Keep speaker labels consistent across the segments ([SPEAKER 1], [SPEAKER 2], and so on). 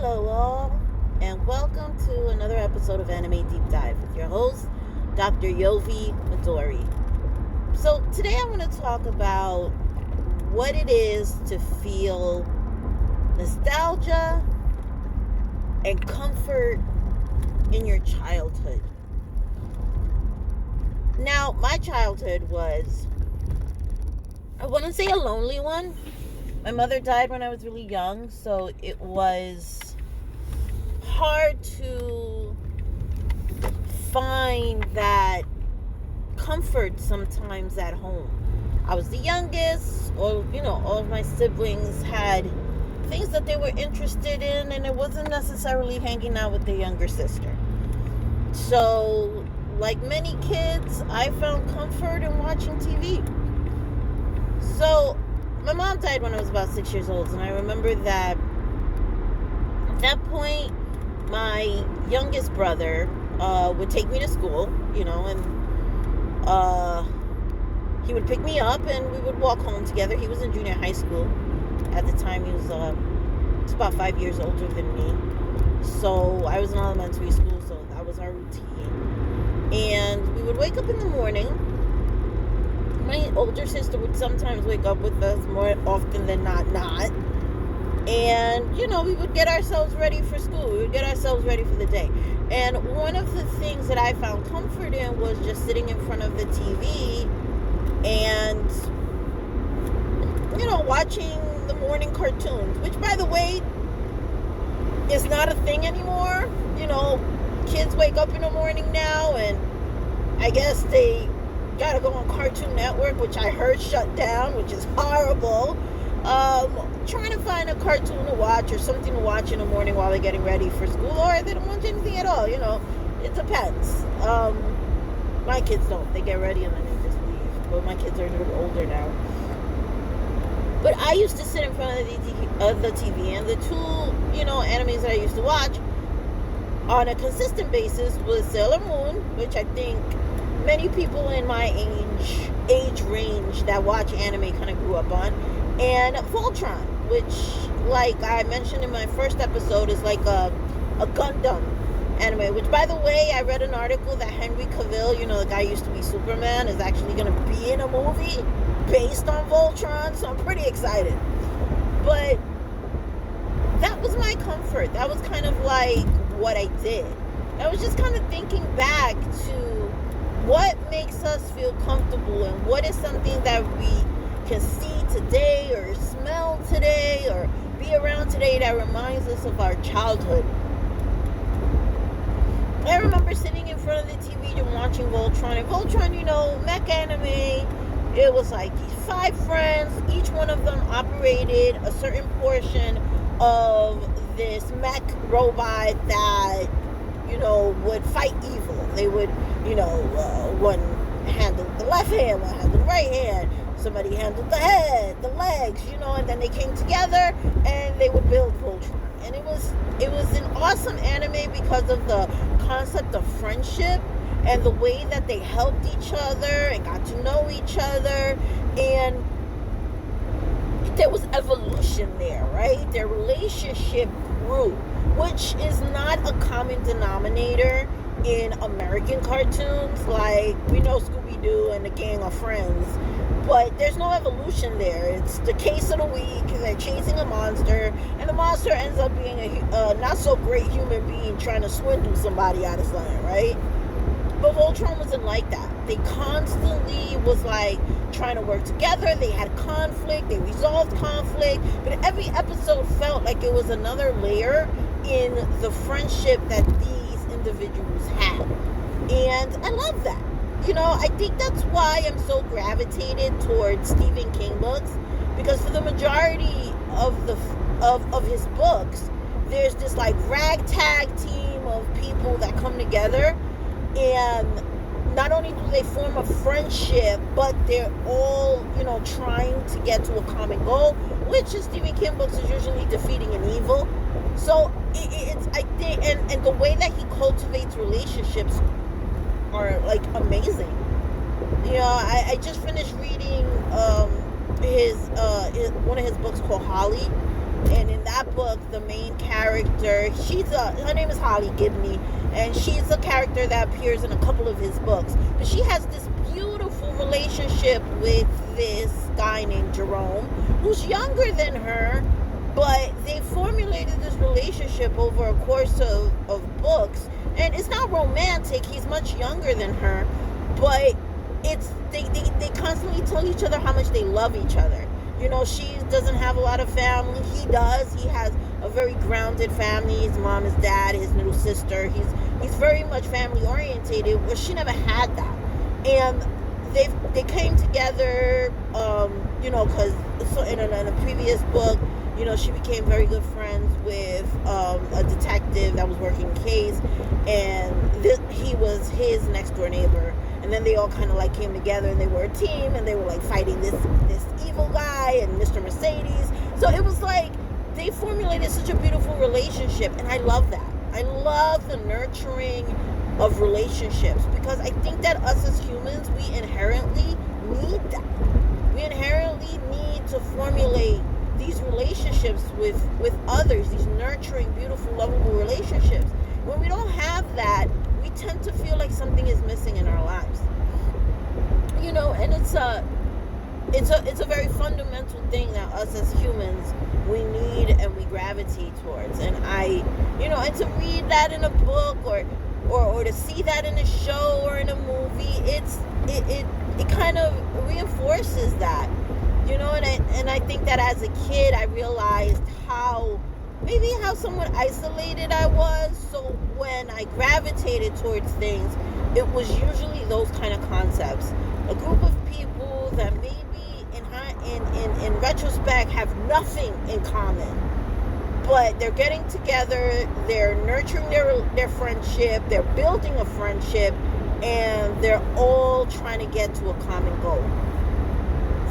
[SPEAKER 1] Hello, all, and welcome to another episode of Anime Deep Dive with your host, Dr. Yovi Midori. So, today I want to talk about what it is to feel nostalgia and comfort in your childhood. Now, my childhood was, I wouldn't say a lonely one. My mother died when I was really young, so it was hard to find that comfort sometimes at home. I was the youngest, all of my siblings had things that they were interested in, and it wasn't necessarily hanging out with their younger sister. So, like many kids, I found comfort in watching TV. So, my mom died when I was about 6 years old, and I remember that at that point, my youngest brother would take me to school, and he would pick me up and we would walk home together. He was in junior high school. At the time, he was about 5 years older than me. So I was in elementary school, so that was our routine. And we would wake up in the morning. My older sister would sometimes wake up with us, more often than not. And, we would get ourselves ready for school. We would get ourselves ready for the day. And one of the things that I found comfort in was just sitting in front of the TV and, watching the morning cartoons, which, by the way, is not a thing anymore. Kids wake up in the morning now, and I guess they gotta go on Cartoon Network, which I heard shut down, which is horrible. Trying to find a cartoon to watch or something to watch in the morning while they're getting ready for school, or they don't watch anything at all. It depends. My kids don't. They get ready and then they just leave. But my kids are a little older now. But I used to sit in front of the TV, and the two, animes that I used to watch on a consistent basis was Sailor Moon, which I think many people in my age range that watch anime kind of grew up on, and Voltron, which, like I mentioned in my first episode, is like a Gundam anime, which, by the way, I read an article that Henry Cavill, the guy who used to be Superman, is actually going to be in a movie based on Voltron, so I'm pretty excited. But that was my comfort. That was kind of like what I did. I was just kind of thinking back to what makes us feel comfortable and what is something that we can see today or smell today or be around today that reminds us of our childhood. I remember sitting in front of the TV and watching Voltron. And Voltron, mech anime, it was like these 5 friends. Each one of them operated a certain portion of this mech robot that, would fight evil. They would, one handled the left hand, one handled the right hand. Somebody handled the head, the legs, and then they came together and they would build Voltron. And it was an awesome anime because of the concept of friendship and the way that they helped each other and got to know each other. And there was evolution there, right? Their relationship grew, which is not a common denominator in American cartoons. Like, we know Scooby-Doo and the Gang of Friends, but there's no evolution there. It's the case of the week. They're chasing a monster, and the monster ends up being a not so great human being trying to swindle somebody out of something, right? But Voltron wasn't like that. They constantly was like trying to work together. They had conflict. They resolved conflict. But every episode felt like it was another layer in the friendship that these individuals had. And I love that. I think that's why I'm so gravitated towards Stephen King books, because for the majority of his books, there's this like ragtag team of people that come together, and not only do they form a friendship, but they're all, trying to get to a common goal, which in Stephen King books is usually defeating an evil. So it's I think, and the way that he cultivates relationships are like amazing. I just finished reading his one of his books called Holly, And in that book, the main character, her name is Holly Gibney, and she's a character that appears in a couple of his books. But she has this beautiful relationship with this guy named Jerome, who's younger than her, but they formulated this relationship over a course of books. And it's not romantic, he's much younger than her, but they constantly tell each other how much they love each other. She doesn't have a lot of family. He does. He has a very grounded family. His mom, his dad, his little sister. He's very much family orientated, where she never had that. And they came together, because in a previous book, she became very good friends with a detective that was working a case, and he was his next door neighbor. And then they all kind of like came together, and they were a team, and they were like fighting this evil guy and Mr. Mercedes. So it was like they formulated such a beautiful relationship, and I love that. I love the nurturing of relationships, because I think that us as humans, we inherently need that. We inherently need to formulate these relationships with others, these nurturing, beautiful, lovable relationships. When we don't have that, we tend to feel like something is missing in our lives. And it's a very fundamental thing that us as humans, we need and we gravitate towards. And and to read that in a book or to see that in a show or in a movie, it kind of reinforces that. And I think that as a kid, I realized how somewhat isolated I was. So when I gravitated towards things, it was usually those kind of concepts. A group of people that maybe in retrospect have nothing in common, but they're getting together, they're nurturing their friendship, they're building a friendship, and they're all trying to get to a common goal.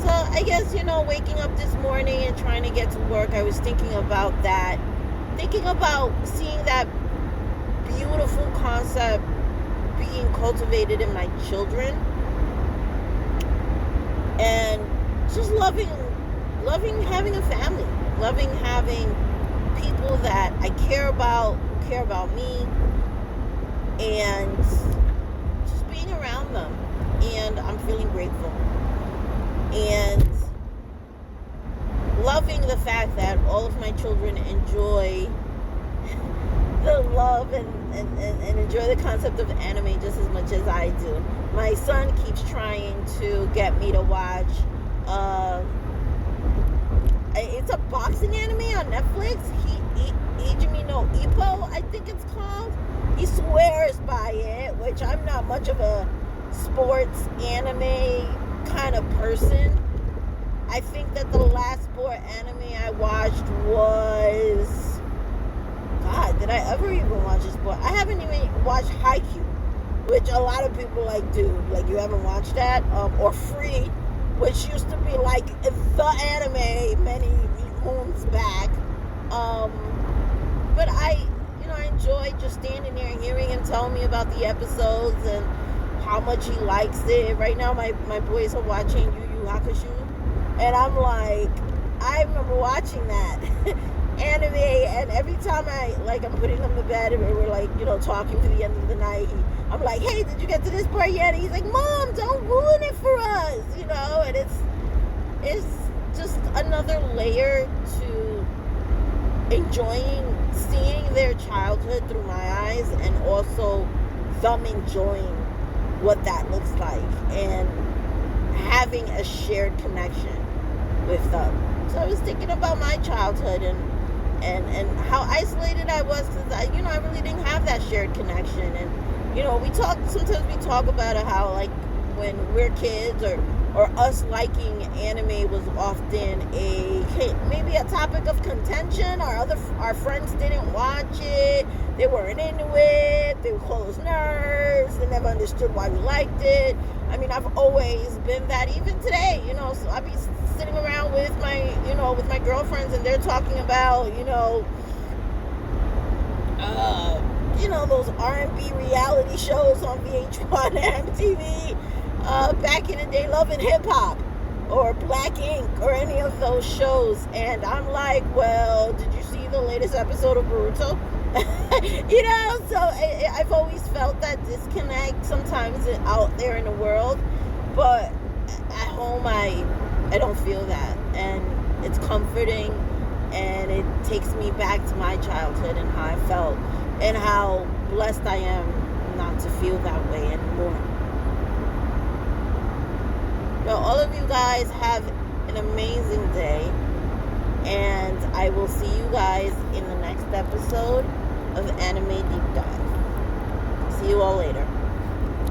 [SPEAKER 1] So I guess, waking up this morning and trying to get to work, I was thinking about that. Thinking about seeing that beautiful concept being cultivated in my children. And just loving having a family. Loving having people that I care about, who care about me. And just being around them. And I'm feeling grateful. And loving the fact that all of my children enjoy the love and enjoy the concept of anime just as much as I do. My son keeps trying to get me to watch it's a boxing anime on Netflix. Hijimi no Ippo, I think it's called. He swears by it, which I'm not much of a sports anime kind of person. I think that the last sport anime I watched was, God, did I ever even watch a sport? I haven't even watched Haikyuu, which a lot of people do. You haven't watched that? Or Free, which used to be the anime many moons back. But I enjoyed just standing there and hearing him tell me about the episodes and how much he likes it. Right now, my boys are watching Yu Yu Hakusho, and I'm I remember watching that anime, and every time I'm putting them to bed, and we're talking to the end of the night, I'm like, hey, did you get to this part yet? And he's like, Mom, don't ruin it for us, and it's just another layer to seeing their childhood through my eyes, and also them enjoying what that looks like and having a shared connection with them. So I was thinking about my childhood and how isolated I was, because I really didn't have that shared connection. And sometimes we talk about it, how when we're kids or us liking anime was often maybe a topic of contention. Our friends didn't watch it, they weren't into it, they would call us nerds, they never understood why we liked it. I mean, I've always been that, even today, so I'd be sitting around with my girlfriends, and they're talking about those R&B reality shows on VH1 and MTV back in the day, Love and Hip Hop. or Black Ink or any of those shows. And I'm like, well, did you see the latest episode of Boruto? So I've always felt that disconnect sometimes out there in the world, but at home I don't feel that, and it's comforting, and it takes me back to my childhood and how I felt and how blessed I am not to feel that way anymore. So all of you guys have an amazing day, and I will see you guys in the next episode of Anime Deep Dive. See you all later.